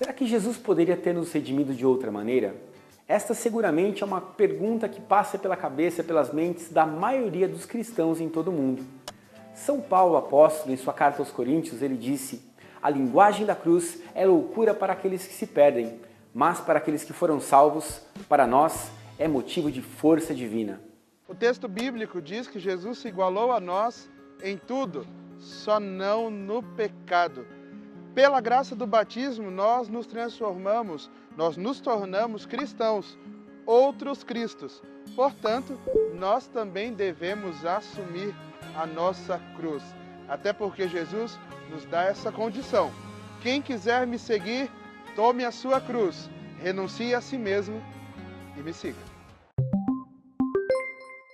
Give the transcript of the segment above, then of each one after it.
Será que Jesus poderia ter nos redimido de outra maneira? Esta seguramente é uma pergunta que passa pela cabeça, pelas mentes da maioria dos cristãos em todo o mundo. São Paulo, apóstolo, em sua carta aos Coríntios, ele disse: "A linguagem da cruz é loucura para aqueles que se perdem, mas para aqueles que foram salvos, para nós, é motivo de força divina." O texto bíblico diz que Jesus se igualou a nós em tudo, só não no pecado. Pela graça do batismo, nós nos transformamos, nós nos tornamos cristãos, outros cristos. Portanto, nós também devemos assumir a nossa cruz, até porque Jesus nos dá essa condição. Quem quiser me seguir, tome a sua cruz, renuncie a si mesmo e me siga.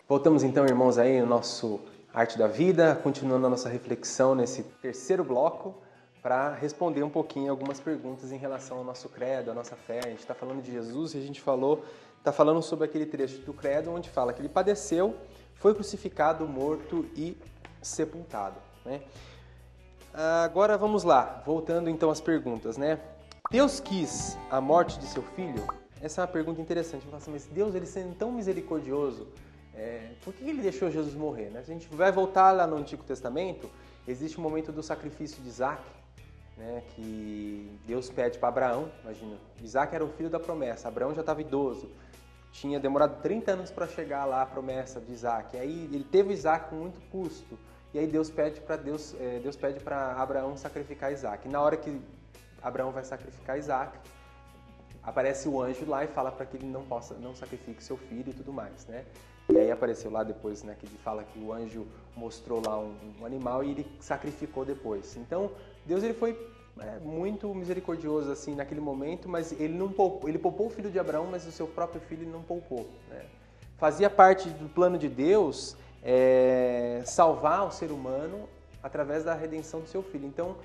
Voltamos então, irmãos, aí no nosso Arte da Vida, continuando a nossa reflexão nesse terceiro bloco, para responder um pouquinho algumas perguntas em relação ao nosso credo, à nossa fé. A gente está falando de Jesus e a gente está falando sobre aquele trecho do credo onde fala que ele padeceu, foi crucificado, morto e sepultado, né? Agora vamos lá, voltando então às perguntas, né? Deus quis a morte de seu filho? Essa é uma pergunta interessante. Eu falo assim, mas Deus, ele sendo tão misericordioso, por que ele deixou Jesus morrer, né? Se a gente vai voltar lá no Antigo Testamento, existe o momento do sacrifício de Isaac, né, que Deus pede para Abraão. Imagina, Isaac era o filho da promessa, Abraão já estava idoso, tinha demorado 30 anos para chegar lá a promessa de Isaac, aí ele teve Isaac com muito custo, e aí Deus pede para Abraão sacrificar Isaac. E na hora que Abraão vai sacrificar Isaac, aparece o anjo lá e fala para que ele não sacrifique seu filho e tudo mais, né? E aí apareceu lá depois, né, que ele fala que o anjo mostrou lá um animal e ele sacrificou depois. Então, Deus, ele foi muito misericordioso assim naquele momento, mas ele poupou o filho de Abraão, mas o seu próprio filho ele não poupou, né? Fazia parte do plano de Deus salvar o ser humano através da redenção do seu filho. Então,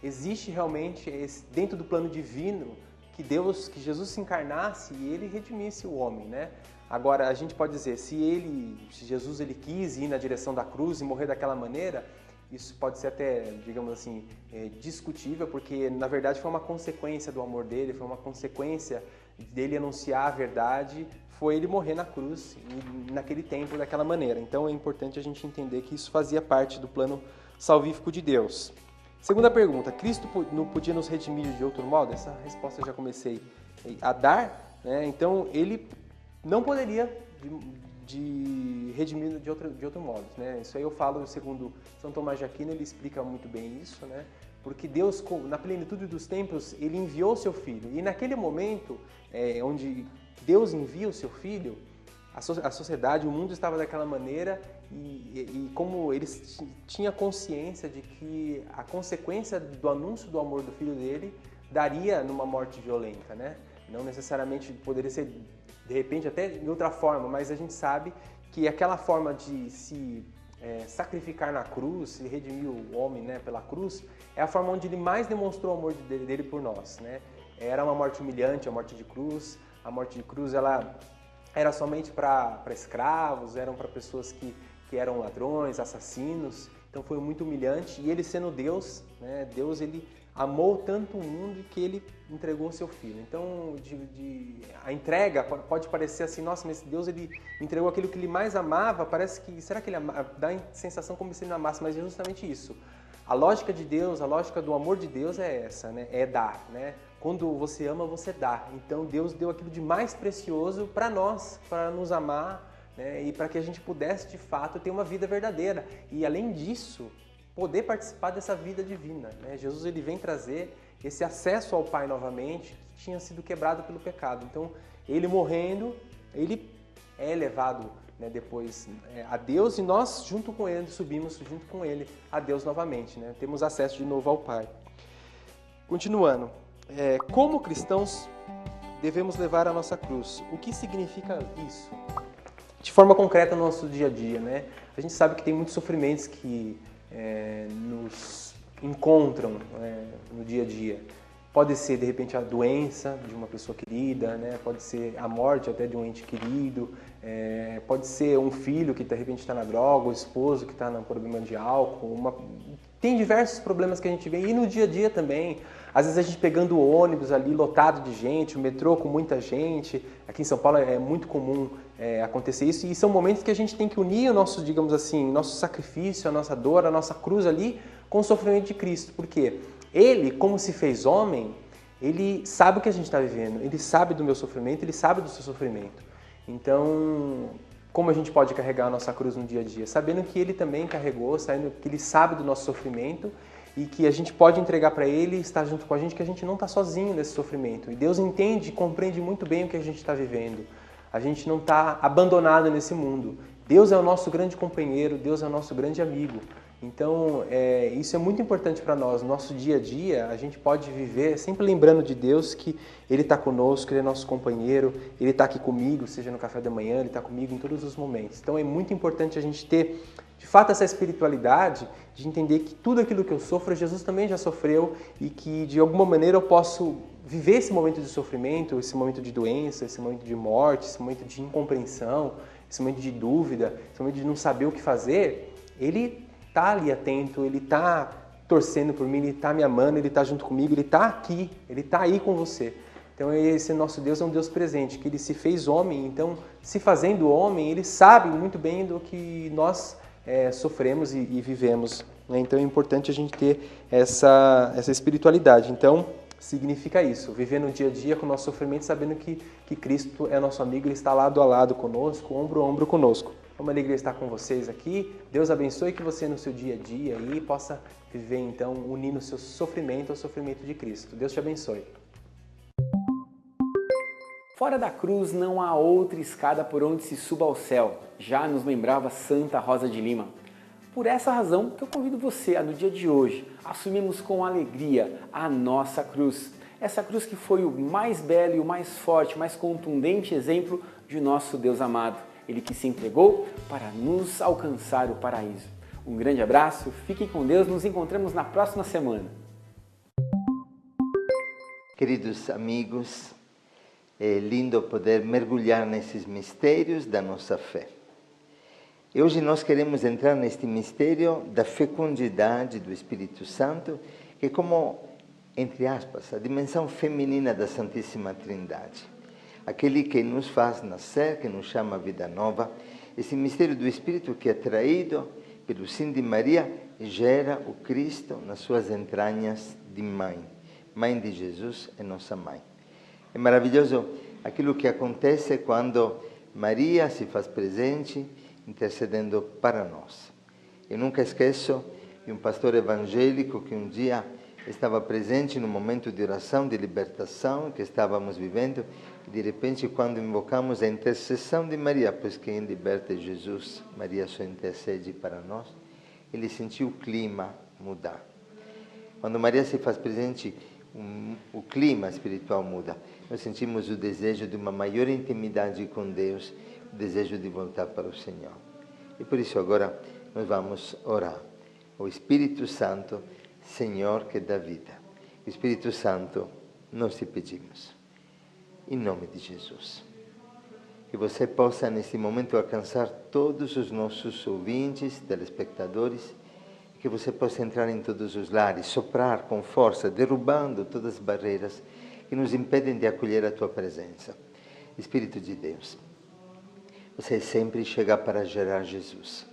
existe realmente dentro do plano divino que Jesus se encarnasse e ele redimisse o homem, né? Agora, a gente pode dizer, se Jesus ele quis ir na direção da cruz e morrer daquela maneira, isso pode ser até, digamos assim, discutível, porque na verdade foi uma consequência do amor dele, foi uma consequência dele anunciar a verdade, foi ele morrer na cruz naquele tempo, daquela maneira. Então é importante a gente entender que isso fazia parte do plano salvífico de Deus. Segunda pergunta, Cristo não podia nos redimir de outro modo? Essa resposta eu já comecei a dar, né? Então ele não poderia de redimir de outro modo, né? Isso aí eu falo segundo São Tomás de Aquino, ele explica muito bem isso, né? Porque Deus, na plenitude dos tempos, ele enviou o seu Filho. E naquele momento, onde Deus envia o seu Filho, a sociedade, o mundo estava daquela maneira e como eles tinham consciência de que a consequência do anúncio do amor do Filho dele daria numa morte violenta, né? Não necessariamente poderia ser de repente até de outra forma, mas a gente sabe que aquela forma de se sacrificar na cruz, se redimir o homem, né, pela cruz, é a forma onde ele mais demonstrou o amor dele por nós, né? Era uma morte humilhante, a morte de cruz. A morte de cruz ela era somente para escravos, eram para pessoas que eram ladrões, assassinos. Então foi muito humilhante. E ele sendo Deus, né, Deus ele amou tanto o mundo que ele entregou o seu filho. Então, a entrega pode parecer assim, nossa, mas Deus ele entregou aquilo que ele mais amava, parece que, será que ele dá a sensação como se ele não amasse, mas é justamente isso. A lógica de Deus, a lógica do amor de Deus é essa, né? É dar, né? Quando você ama, você dá. Então, Deus deu aquilo de mais precioso para nós, para nos amar, né? E para que a gente pudesse, de fato, ter uma vida verdadeira. E, além disso, poder participar dessa vida divina, né? Jesus ele vem trazer esse acesso ao Pai novamente, que tinha sido quebrado pelo pecado. Então, ele morrendo, ele é levado, né, depois a Deus, e nós, junto com ele, subimos junto com ele a Deus novamente, né? Temos acesso de novo ao Pai. Continuando, como cristãos devemos levar a nossa cruz? O que significa isso? De forma concreta no nosso dia a dia, né? A gente sabe que tem muitos sofrimentos que nos encontram no dia a dia. Pode ser, de repente, a doença de uma pessoa querida, né? Pode ser a morte até de um ente querido, pode ser um filho que, de repente, está na droga, o esposo que está no problema de álcool. Tem diversos problemas que a gente vê. E no dia a dia também, Às vezes a gente pegando o ônibus ali lotado de gente, o metrô com muita gente. Aqui em São Paulo é muito comum acontecer isso, e são momentos que a gente tem que unir o nosso, digamos assim, nosso sacrifício, a nossa dor, a nossa cruz ali com o sofrimento de Cristo. Por quê? Ele, como se fez homem, ele sabe o que a gente está vivendo, ele sabe do meu sofrimento, ele sabe do seu sofrimento. Então, como a gente pode carregar a nossa cruz no dia a dia? Sabendo que ele também carregou, sabendo que ele sabe do nosso sofrimento e que a gente pode entregar para ele e estar junto com a gente, que a gente não está sozinho nesse sofrimento. E Deus entende e compreende muito bem o que a gente está vivendo. A gente não está abandonado nesse mundo. Deus é o nosso grande companheiro, Deus é o nosso grande amigo. Então, isso é muito importante para nós. No nosso dia a dia, a gente pode viver sempre lembrando de Deus, que Ele está conosco, Ele é nosso companheiro, Ele está aqui comigo, seja no café da manhã, Ele está comigo em todos os momentos. Então, é muito importante a gente ter, de fato, essa espiritualidade de entender que tudo aquilo que eu sofro, Jesus também já sofreu e que, de alguma maneira, eu posso viver esse momento de sofrimento, esse momento de doença, esse momento de morte, esse momento de incompreensão, esse momento de dúvida, esse momento de não saber o que fazer. Ele está ali atento, ele está torcendo por mim, ele está me amando, ele está junto comigo, ele está aqui, ele está aí com você. Então esse nosso Deus é um Deus presente, que ele se fez homem, então se fazendo homem, ele sabe muito bem do que nós sofremos e vivemos. Né? Então é importante a gente ter essa espiritualidade. Então significa isso, viver no dia a dia com o nosso sofrimento, sabendo que Cristo é nosso amigo, ele está lado a lado conosco, ombro a ombro conosco. É uma alegria estar com vocês aqui. Deus abençoe que você no seu dia a dia aí possa viver então unindo o seu sofrimento ao sofrimento de Cristo. Deus te abençoe. Fora da cruz não há outra escada por onde se suba ao céu, já nos lembrava Santa Rosa de Lima. Por essa razão que eu convido você a, no dia de hoje, assumirmos com alegria a nossa cruz. Essa cruz que foi o mais belo e o mais forte, mais contundente exemplo de nosso Deus amado. Ele que se entregou para nos alcançar o paraíso. Um grande abraço, fiquem com Deus, nos encontramos na próxima semana. Queridos amigos, é lindo poder mergulhar nesses mistérios da nossa fé. E hoje nós queremos entrar neste mistério da fecundidade do Espírito Santo, que é como, entre aspas, a dimensão feminina da Santíssima Trindade. Aquele que nos faz nascer, que nos chama a vida nova, esse mistério do Espírito que é traído pelo sim de Maria, gera o Cristo nas suas entranhas de mãe. Mãe de Jesus é nossa mãe. É maravilhoso aquilo que acontece quando Maria se faz presente, intercedendo para nós. Eu nunca esqueço de um pastor evangélico que um dia estava presente no momento de oração, de libertação que estávamos vivendo, e de repente, quando invocamos a intercessão de Maria, pois quem liberta é Jesus, Maria só intercede para nós, ele sentiu o clima mudar. Quando Maria se faz presente, o clima espiritual muda. Nós sentimos o desejo de uma maior intimidade com Deus, o desejo de voltar para o Senhor. E por isso agora nós vamos orar. O Espírito Santo, Senhor que dá vida. O Espírito Santo, nós te pedimos. Em nome de Jesus. Que você possa nesse momento alcançar todos os nossos ouvintes, telespectadores, que você possa entrar em todos os lares, soprar com força, derrubando todas as barreiras que nos impedem de acolher a tua presença. Espírito de Deus, você sempre chega para gerar Jesus.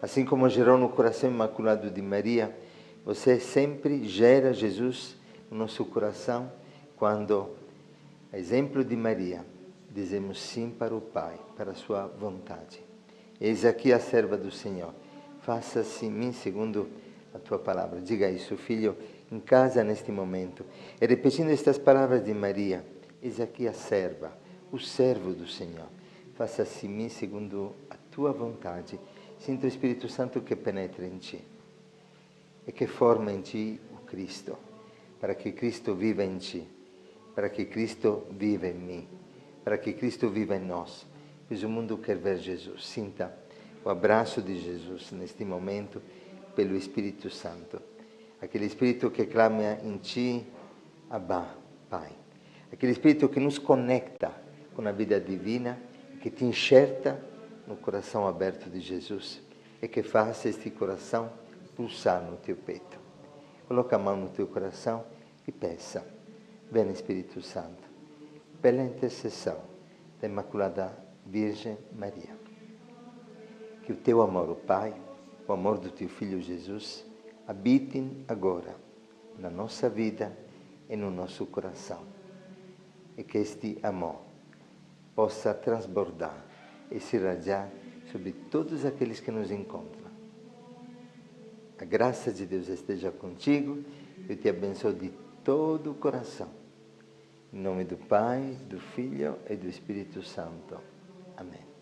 Assim como gerou no coração imaculado de Maria, você sempre gera Jesus no nosso coração quando, a exemplo de Maria, dizemos sim para o Pai, para a sua vontade. Eis aqui a serva do Senhor. Faça-se em mim segundo a tua palavra. Diga isso, filho, em casa neste momento. E repetindo estas palavras de Maria, eis aqui a serva, o servo do Senhor. Faça-se em mim segundo a tua vontade. Sinta o Espírito Santo que penetra em ti e que forma em ti o Cristo, para que Cristo viva em ti, para que Cristo viva em mim, para que Cristo viva em nós. Pois o mundo quer ver Jesus. Sinta o abraço de Jesus neste momento pelo Espírito Santo. Aquele Espírito que clama em ti, Abba, Pai. Aquele Espírito que nos conecta com a vida divina, que te enxerta no coração aberto de Jesus e que faz este coração pulsar no teu peito. Coloca a mão no teu coração e peça. Vem Espírito Santo, pela intercessão da Imaculada Virgem Maria. Que o teu amor, o Pai, o amor do teu Filho Jesus, habitem agora na nossa vida e no nosso coração. E que este amor possa transbordar e se irradiar sobre todos aqueles que nos encontram. A graça de Deus esteja contigo. Eu te abençoo de todo o coração. Em nome do Pai, do Filho e do Espírito Santo. Amém.